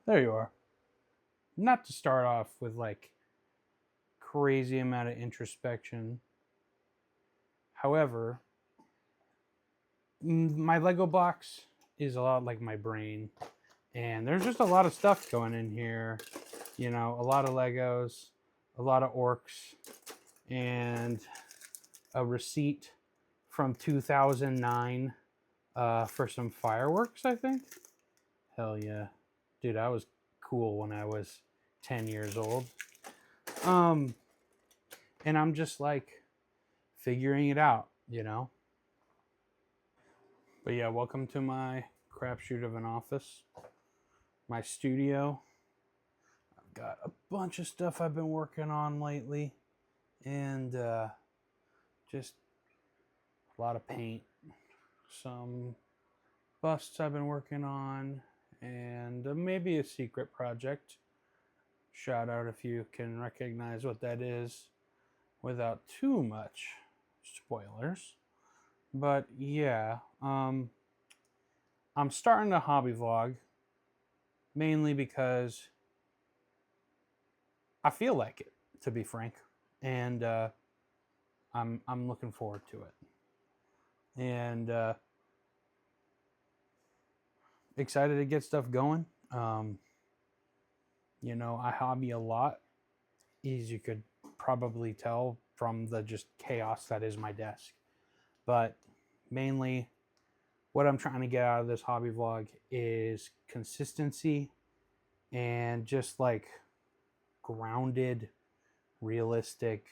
There you are. Not to start off with like crazy amount of introspection. However, my Lego box is a lot like my brain, and there's just a lot of stuff going in here. You know, a lot of Legos, a lot of orcs, and a receipt from 2009 for some fireworks, I think. Hell yeah. Dude, I was cool when I was 10 years old. Um, and I'm just like figuring it out, you know? But yeah, welcome to my crapshoot of an office, my studio. I've got a bunch of stuff I've been working on lately, and just a lot of paint, some busts I've been working on, and maybe a secret project. Shout out if you can recognize what that is without too much spoilers. But yeah, I'm starting a hobby vlog mainly because I feel like it, to be frank, and I'm looking forward to it, and excited to get stuff going. You know, I hobby a lot, as you could probably tell from the just chaos that is my desk. But mainly, what I'm trying to get out of this hobby vlog is consistency and just like grounded, realistic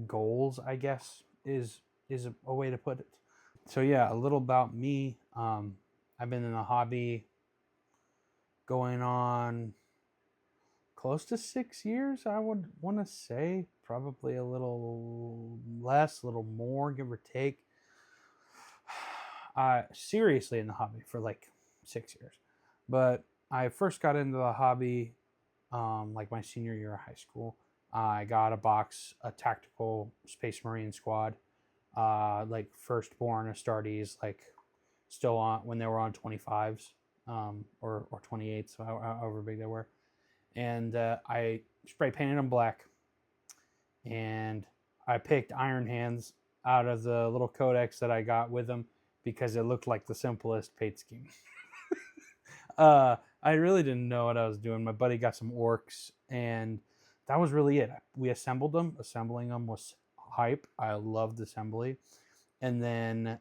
goals, I guess is a way to put it. So yeah, a little about me. I've been in the hobby going on close to 6 years, I would want to say. Probably a little less, a little more, give or take. Seriously in the hobby for like 6 years. But I first got into the hobby like my senior year of high school. I got a tactical Space Marine squad, like firstborn Astartes, like still on when they were on 25s, or 28s, so however big they were. And I spray painted them black, and I picked Iron Hands out of the little codex that I got with them because it looked like the simplest paint scheme. I really didn't know what I was doing. My buddy got some orcs, and that was really it. We assembled them. Assembling them was hype. I loved assembly. And then,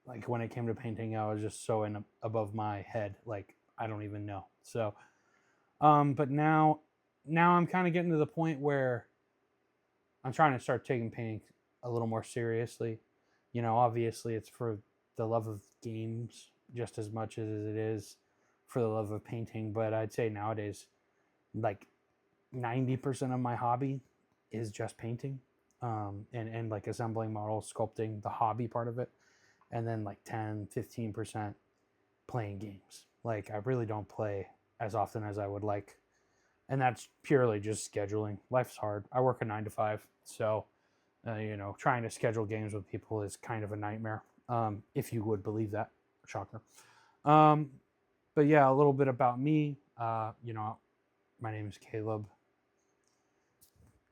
like, when it came to painting, I was just so above my head. Like, I don't even know. So, but now I'm kind of getting to the point where I'm trying to start taking painting a little more seriously. You know, obviously it's for the love of games just as much as it is for the love of painting. But I'd say nowadays, like 90% of my hobby is just painting, and like assembling models, sculpting, the hobby part of it. And then like 10-15% playing games. Like I really don't play as often as I would like. And that's purely just scheduling. Life's hard. I work a 9 to 5. So, you know, trying to schedule games with people is kind of a nightmare. If you would believe that. Shocker. But yeah, a little bit about me. You know, my name is Caleb.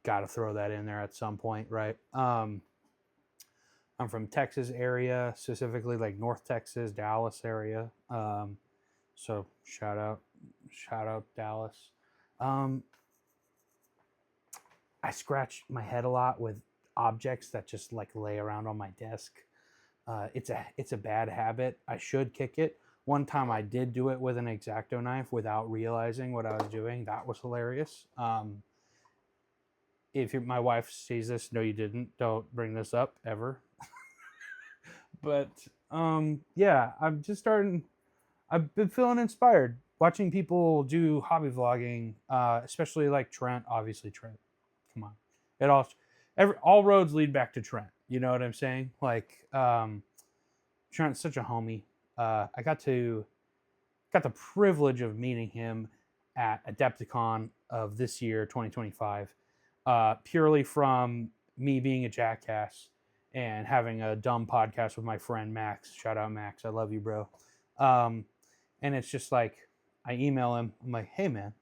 Got to throw that in there at some point, right? I'm from Texas area, specifically like North Texas, Dallas area. So shout out Dallas. I scratch my head a lot with objects that just like lay around on my desk. It's a bad habit. I should kick it. One time I did do it with an X-Acto knife without realizing what I was doing. That was hilarious. If my wife sees this, no, you didn't. Don't bring this up ever. But yeah, I'm just starting. I've been feeling inspired watching people do hobby vlogging, especially like Trent. Obviously, Trent. Come on, all roads lead back to Trent. You know what I'm saying? Like, Trent's such a homie. I got the privilege of meeting him at Adepticon of this year, 2025, purely from me being a jackass and having a dumb podcast with my friend Max. Shout out Max, I love you, bro. And it's just like I email him. I'm like, hey, man.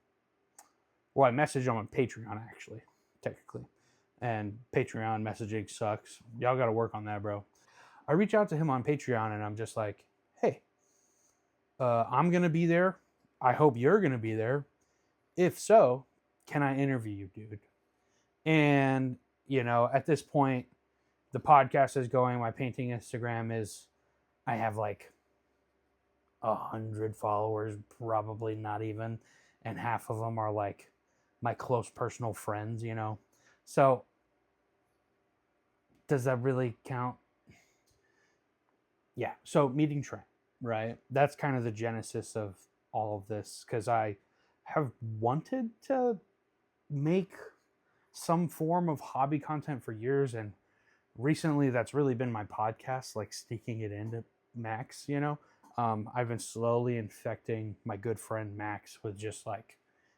Well, I message him on Patreon, actually, technically. And Patreon messaging sucks. Y'all got to work on that, bro. I reach out to him on Patreon, and I'm just like, hey, I'm going to be there. I hope you're going to be there. If so, can I interview you, dude? And, at this point, the podcast is going. My painting Instagram is, I have like 100 followers, probably not even. And half of them are like my close personal friends, So, does that really count? Yeah. So, meeting Trent, right? That's kind of the genesis of all of this, because I have wanted to make some form of hobby content for years, and recently that's really been my podcast, like sneaking it into Max. I've been slowly infecting my good friend Max with just like,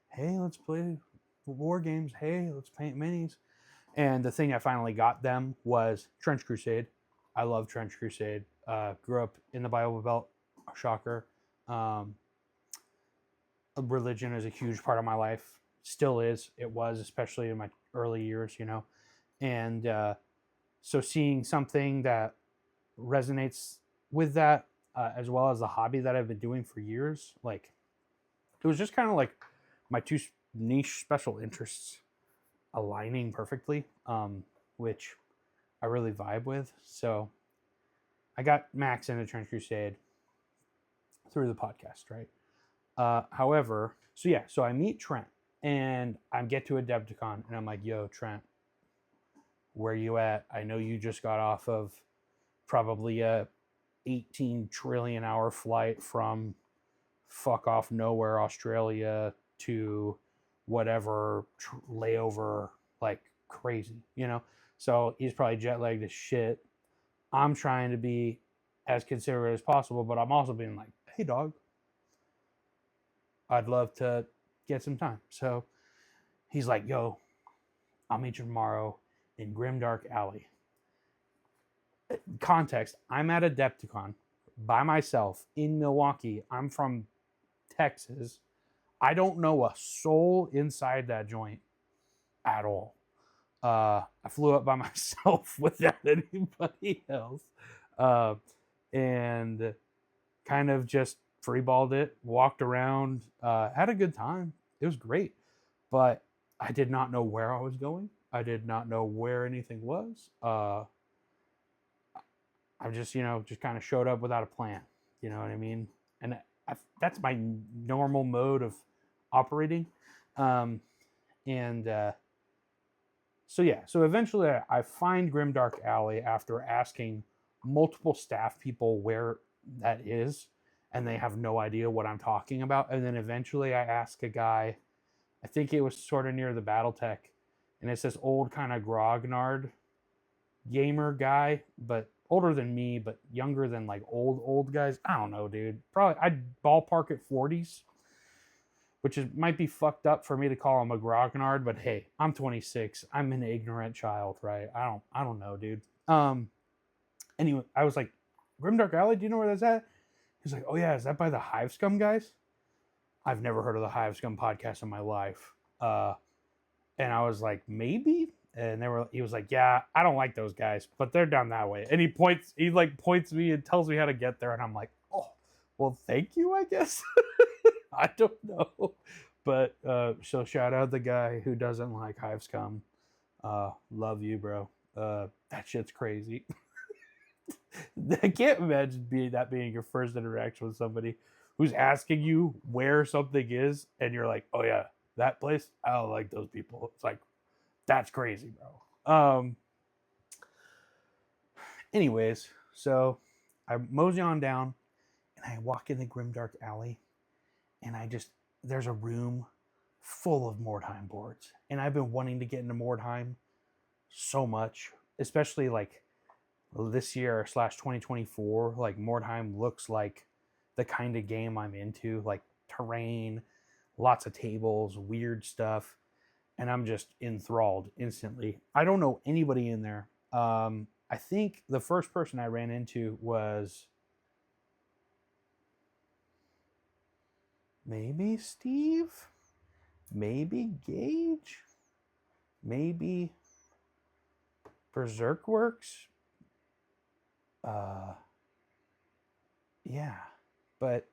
hey, let's play war games, hey, let's paint minis. And the thing I finally got them was Trench Crusade. I love Trench Crusade. Grew up in the Bible Belt, shocker. Religion is a huge part of my life, still is. It was, especially in my early years, and so seeing something that resonates with that, as well as the hobby that I've been doing for years, like, it was just kind of like my two niche special interests aligning perfectly, which I really vibe with. So I got Max into Trench Crusade through the podcast, right? However, so I meet Trent, and I get to Adepticon, and I'm like, yo, Trent, where you at? I know you just got off of probably a 18 trillion hour flight from fuck off nowhere, Australia, to whatever layover, like crazy, So he's probably jet lagged as shit. I'm trying to be as considerate as possible, but I'm also being like, hey, dog, I'd love to get some time. So he's like, yo, I'll meet you tomorrow in Grimdark Alley. Context, I'm at Adepticon by myself in Milwaukee. I'm from Texas. I don't know a soul inside that joint at all. I flew up by myself without anybody else, and kind of just freeballed it, walked around, had a good time. It was great, but I did not know where I was going. I did not know where anything was. I just, just kind of showed up without a plan. You know what I mean? And that's my normal mode of operating. So eventually I find Grimdark Alley after asking multiple staff people where that is, and they have no idea what I'm talking about. And then eventually I ask a guy, I think it was sort of near the Battletech, and it's this old kind of grognard gamer guy, but older than me, but younger than like old guys. I don't know, dude. Probably I'd ballpark at 40s, which might be fucked up for me to call him a grognard, but hey, I'm 26. I'm an ignorant child, right? I don't know, dude. Anyway, I was like, Grimdark Alley, do you know where that's at? He's like, oh yeah, is that by the Hive Scum guys? I've never heard of the Hive Scum podcast in my life. And I was like, maybe? And he was like, yeah, I don't like those guys, but they're down that way. And he points me and tells me how to get there. And I'm like, oh, well, thank you, I guess. I don't know. But so shout out the guy who doesn't like Hive Scum. Love you, bro. That shit's crazy. I can't imagine being your first interaction with somebody who's asking you where something is, and you're like, oh yeah, that place, I don't like those people. It's like, that's crazy, bro. Anyways, so I mosey on down, and I walk in the Grimdark Alley, and there's a room full of Mordheim boards, and I've been wanting to get into Mordheim so much, especially like this year / 2024. Like, Mordheim looks like the kind of game I'm into, like terrain, lots of tables, weird stuff, and I'm just enthralled instantly. I don't know anybody in there. I think the first person I ran into was maybe Steve, maybe Gage, maybe Berserk Works. Uh, yeah, but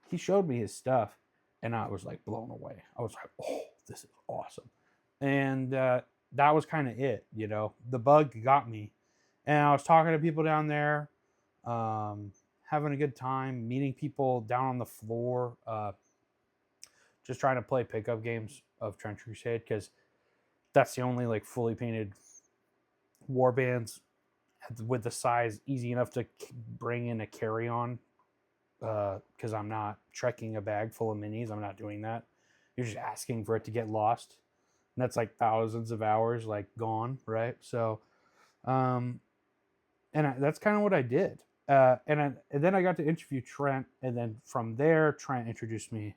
he showed me his stuff, and I was like blown away. I was like, oh, this is awesome. And that was kind of it, you know. The bug got me, and I was talking to people down there, um, having a good time, meeting people down on the floor, just trying to play pickup games of Trench Crusade because that's the only like fully painted war bands with the size easy enough to bring in a carry on. Because I'm not trekking a bag full of minis. I'm not doing that. You're just asking for it to get lost. And that's like thousands of hours like gone, right? So, um, that's kind of what I did. And then I got to interview Trent, and then from there, Trent introduced me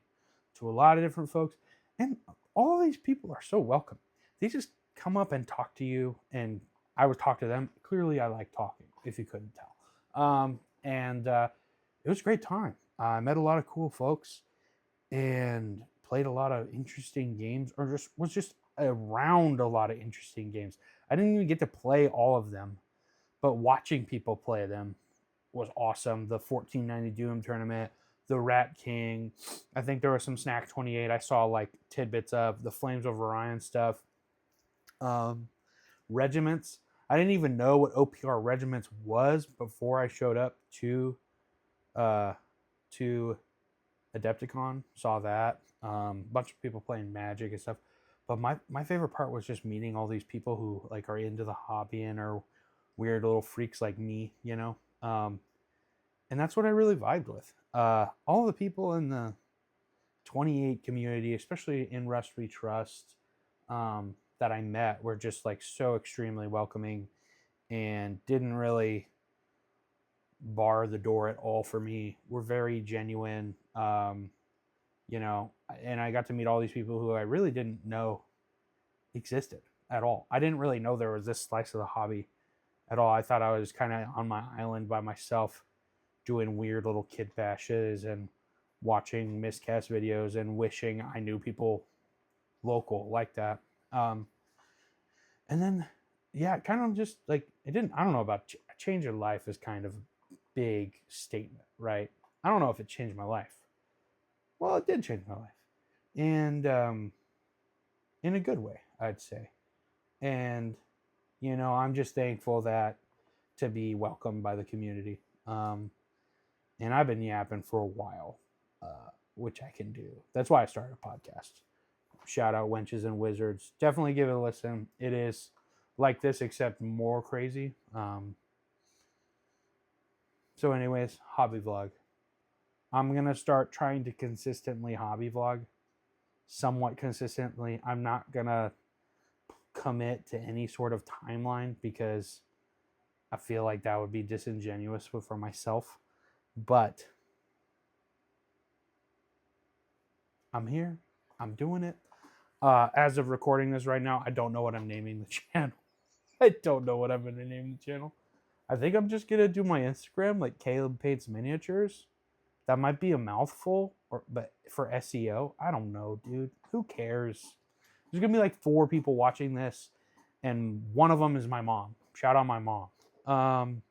to a lot of different folks, and all of these people are so welcome. They just come up and talk to you, and I would talk to them. Clearly, I like talking, if you couldn't tell. And it was a great time. I met a lot of cool folks and played a lot of interesting games, or just was just around a lot of interesting games. I didn't even get to play all of them, but watching people play them was awesome. The 1490 Doom tournament, the Rat King. I think there was some Snack 28. I saw like tidbits of the Flames of Orion stuff. Regiments. I didn't even know what OPR Regiments was before I showed up uh, to Adepticon. Saw that. Bunch of people playing Magic and stuff. But my favorite part was just meeting all these people who like are into the hobby and are weird little freaks like me, you know. And that's what I really vibed with. All the people in the 28 community, especially in Rust We Trust, that I met were just like so extremely welcoming and didn't really bar the door at all for me. We're very genuine, you know, and I got to meet all these people who I really didn't know existed at all. I didn't really know there was this slice of the hobby at all. I thought I was kind of on my island by myself doing weird little kid bashes and watching miscast videos and wishing I knew people local like that. And then, yeah, kind of just like it didn't. I don't know about a change of life is kind of a big statement, right? I don't know if it changed my life. Well, it did change my life, and in a good way, I'd say. And you know, I'm just thankful that to be welcomed by the community. And I've been yapping for a while, which I can do. That's why I started a podcast. Shout out Wenches and Wizards. Definitely give it a listen. It is like this, except more crazy. So, anyways, hobby vlog. I'm going to start trying to consistently hobby vlog. Somewhat consistently. I'm not going to commit to any sort of timeline because I feel like that would be disingenuous for myself. But I'm here. I'm doing it. As of recording this right now, I don't know what I'm naming the channel. I don't know what I'm going to name the channel. I think I'm just going to do my Instagram, like Caleb Paints Miniatures. That might be a mouthful, but for SEO, I don't know, dude. Who cares? There's going to be like 4 people watching this, and one of them is my mom. Shout out my mom.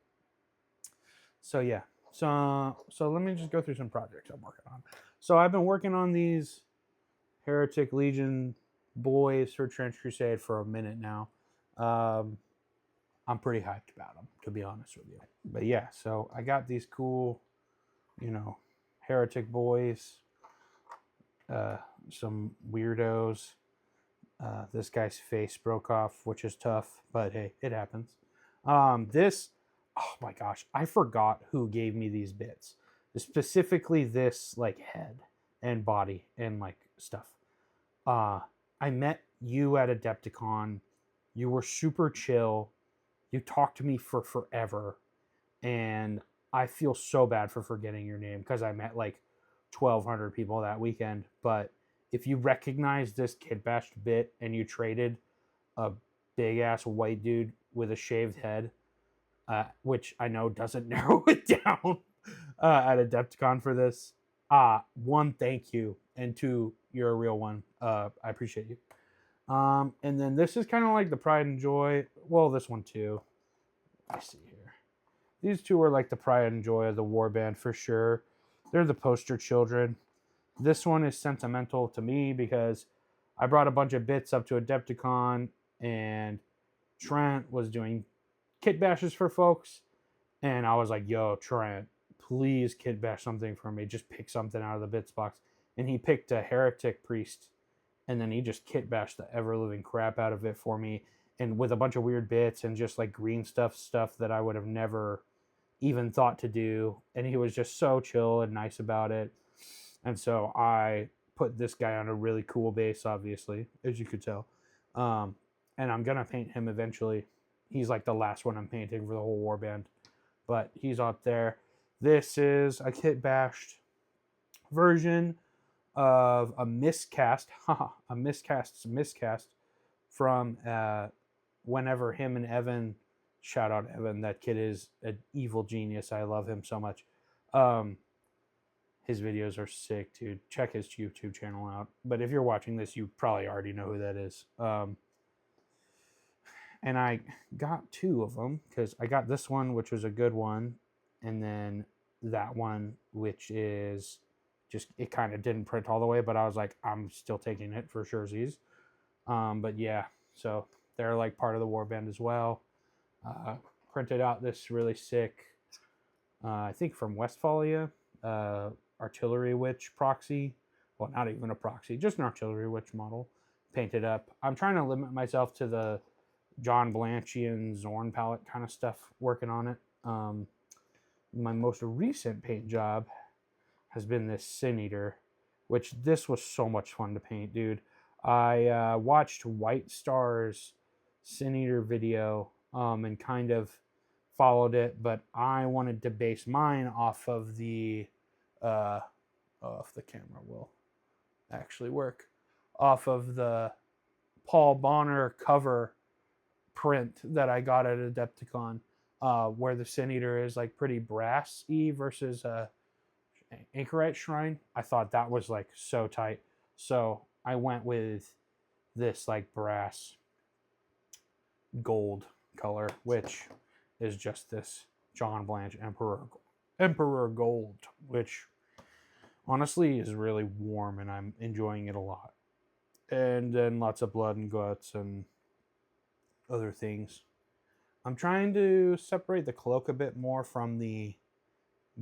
So yeah. So let me just go through some projects I'm working on. So I've been working on these Heretic Legion boys for Trench Crusade for a minute now. I'm pretty hyped about them, to be honest with you. But yeah, so I got these cool, you know, Heretic boys, some weirdos. This guy's face broke off, which is tough, but hey, it happens. Oh my gosh, I forgot who gave me these bits. Specifically this like head and body and like stuff. I met you at Adepticon. You were super chill. You talked to me for forever. And I feel so bad for forgetting your name because I met like 1,200 people that weekend. But if you recognize this Kid Bashed bit and you traded a big ass white dude with a shaved head, which I know doesn't narrow it down at Adepticon for this, One, thank you, and two, you're a real one. I appreciate you. And then this is kind of like the pride and joy. Well, this one too. Let's see here. These two are like the pride and joy of the warband for sure. They're the poster children. This one is sentimental to me because I brought a bunch of bits up to Adepticon, and Trent was doing kit bashes for folks, and I was like, yo, Trent, please kit bash something for me. Just pick something out of the bits box. And he picked a heretic priest, and then he just kit bashed the ever living crap out of it for me, and with a bunch of weird bits and just like green stuff that I would have never even thought to do. And he was just so chill and nice about it. And so I put this guy on a really cool base, obviously, as you could tell. And I'm gonna paint him eventually. He's like the last one I'm painting for the whole warband, but he's up there. This is a kit bashed version of a miscast, a miscast from whenever him and Evan, shout out Evan, that kid is an evil genius. I love him so much. His videos are sick, dude. Check his YouTube channel out. But if you're watching this, you probably already know who that is. And I got two of them because I got this one, which was a good one, and then that one, which is just, it kind of didn't print all the way, but I was like, I'm still taking it for surezies. But yeah, so they're like part of the warband as well. Printed out this really sick, I think from Westphalia, artillery witch proxy. Well, not even a proxy, just an artillery witch model painted up. I'm trying to limit myself to the John Blanchian Zorn palette kind of stuff, working on it. My most recent paint job has been this Sin Eater, which this was so much fun to paint, dude. I watched White Star's Sin Eater video and kind of followed it, but I wanted to base mine off of the if the camera will actually work, off of the Paul Bonner cover print that I got at Adepticon, where the Sin Eater is like pretty brassy versus Anchorite Shrine. I thought that was like so tight, so I went with this like brass gold color, which is just this John Blanche Emperor Gold, which honestly is really warm and I'm enjoying it a lot. And then lots of blood and guts and other things. I'm trying to separate the cloak a bit more from the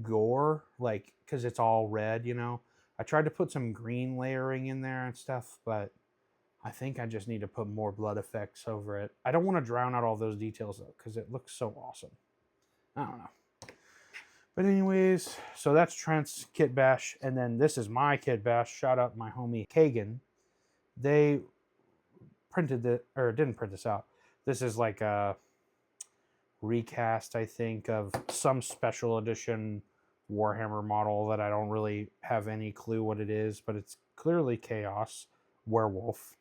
gore, like, because it's all red, you know. I tried to put some green layering in there and stuff, but I think I just need to put more blood effects over it. I don't want to drown out all those details though, because it looks so awesome. I don't know. But anyways, so that's Trent's kit bash, and then this is my kit bash. Shout out my homie Kagan. They printed it, or didn't print this out. This is like a recast, I think, of some special edition Warhammer model that I don't really have any clue what it is, but it's clearly Chaos Werewolf.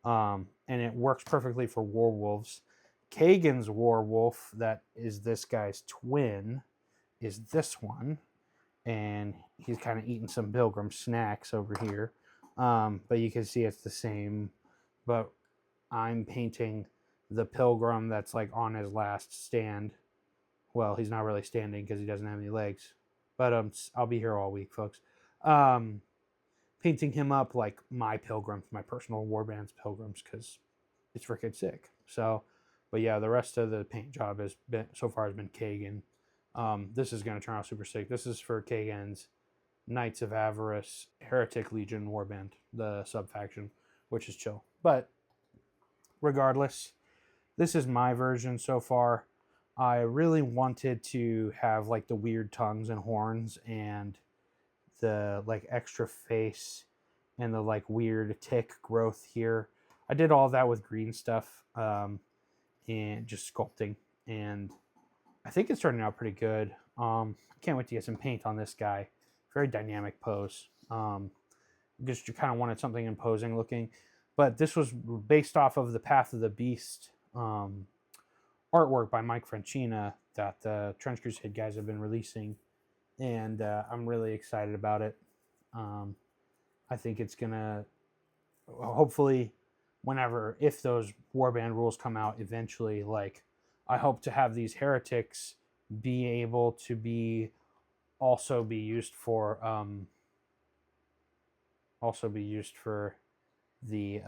And it works perfectly for werewolves. Kagan's werewolf, that is this guy's twin, is this one, and he's kind of eating some pilgrim snacks over here, but you can see it's the same, but I'm painting the pilgrim that's like on his last stand. Well, he's not really standing because he doesn't have any legs, but I'll be here all week, folks. Painting him up like my pilgrims, my personal warband's pilgrims, because it's freaking sick. So, but yeah, the rest of the paint job has been so far has been Kagan. This is going to turn out super sick. This is for Kagan's Knights of Avarice Heretic Legion warband, the sub-faction, which is chill. But regardless, this is my version so far. I really wanted to have like the weird tongues and horns and the like extra face and the like weird tick growth here. I did all that with green stuff and just sculpting, and I think it's turning out pretty good. I can't wait to get some paint on this guy. Very dynamic pose. Just you kind of wanted something imposing looking, but this was based off of the Path of the Beast artwork by Mike Francina that the Trench Crusade guys have been releasing, and I'm really excited about it. I think it's gonna hopefully if those warband rules come out eventually, like I hope to have these heretics be able to be also be used for the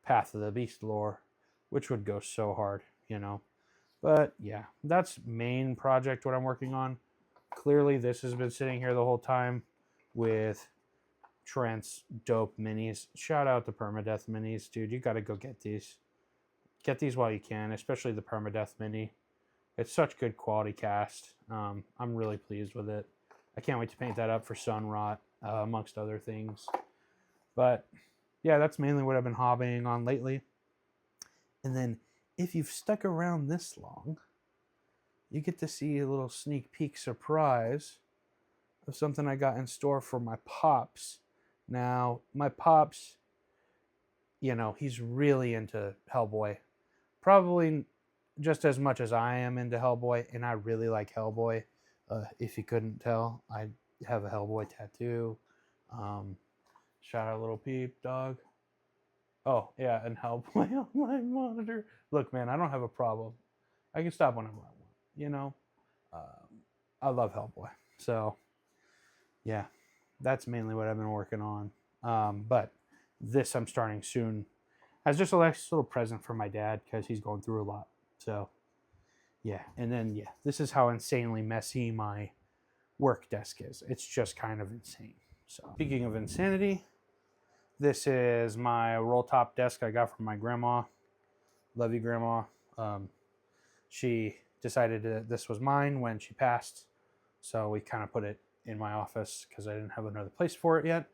Path of the Beast lore, which would go so hard, you know. But yeah, that's main project what I'm working on. Clearly, this has been sitting here the whole time with Trent's dope minis. Shout out to Permadeath minis, dude. You got to go get these. Get these while you can, especially the Permadeath mini. It's such good quality cast. I'm really pleased with it. I can't wait to paint that up for Sunrot, amongst other things. But yeah, that's mainly what I've been hobbying on lately. And then if you've stuck around this long, you get to see a little sneak peek surprise of something I got in store for my pops. Now, my pops, you know, he's really into Hellboy. Probably just as much as I am into Hellboy, and I really like Hellboy. If you couldn't tell, I have a Hellboy tattoo. Shout out Little Peep, dog. Oh, yeah, and Hellboy on my monitor. Look, man, I don't have a problem. I can stop whenever I want, you know? I love Hellboy. So, yeah, that's mainly what I've been working on. But this I'm starting soon as just a nice little present for my dad because he's going through a lot. So, yeah. And then, yeah, this is how insanely messy my work desk is. It's just kind of insane. So, speaking of insanity, this is my roll top desk I got from my grandma. Love you, Grandma. She decided that this was mine when she passed. So we kind of put it in my office because I didn't have another place for it yet.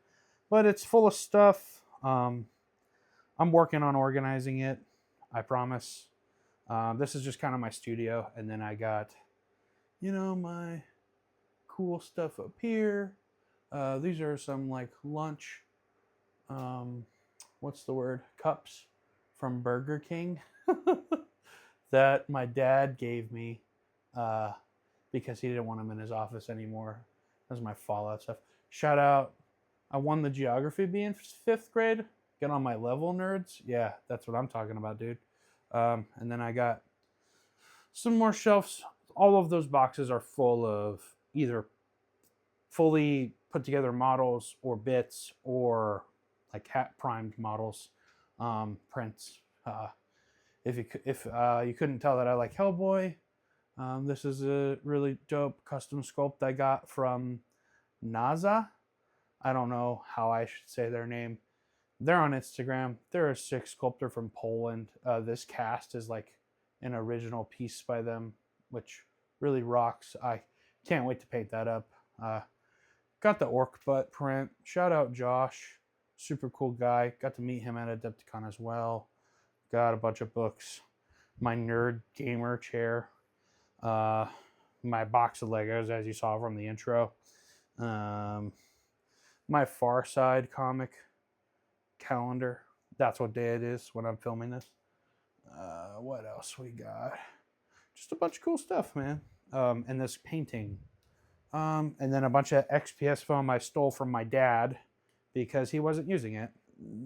But it's full of stuff. I'm working on organizing it. I promise. This is just kind of my studio. And then I got, you know, my cool stuff up here. These are some like lunch, what's the word? Cups from Burger King that my dad gave me because he didn't want them in his office anymore. That was my Fallout stuff. Shout out. I won the geography bee in 5th grade. Get on my level, nerds. Yeah, that's what I'm talking about, dude. And then I got some more shelves. All of those boxes are full of either fully put together models or bits or like hat primed models, prints. If you couldn't tell that I like Hellboy, this is a really dope custom sculpt I got from NASA. I don't know how I should say their name. They're on Instagram. They're a sick sculptor from Poland. This cast is like an original piece by them, which really rocks. I can't wait to paint that up. Got the orc butt print. Shout out Josh. Super cool guy. Got to meet him at Adepticon as well. Got a bunch of books. My nerd gamer chair. My box of Legos, as you saw from the intro. My Far Side comic calendar. That's what day it is when I'm filming this. What else we got? Just a bunch of cool stuff, man. And this painting. And then a bunch of XPS foam I stole from my dad because he wasn't using it.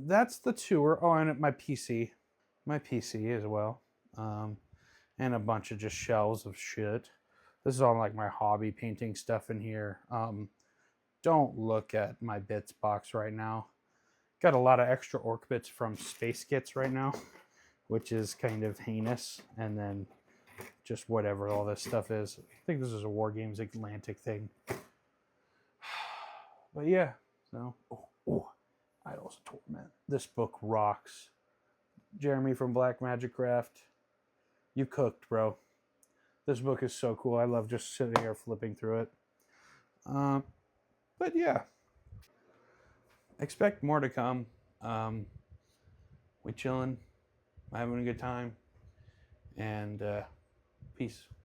That's the tour. Oh, and my PC. My PC as well. And a bunch of just shelves of shit. This is all like my hobby painting stuff in here. Don't look at my bits box right now. Got a lot of extra orc bits from Space Kits right now, which is kind of heinous. And then just whatever all this stuff is. I think this is a War Games Atlantic thing. But yeah, so Idols of Torment. This book rocks. Jeremy from Black Magic Craft, you cooked, bro. This book is so cool. I love just sitting here flipping through it. But yeah, expect more to come. We chilling, having a good time, and peace.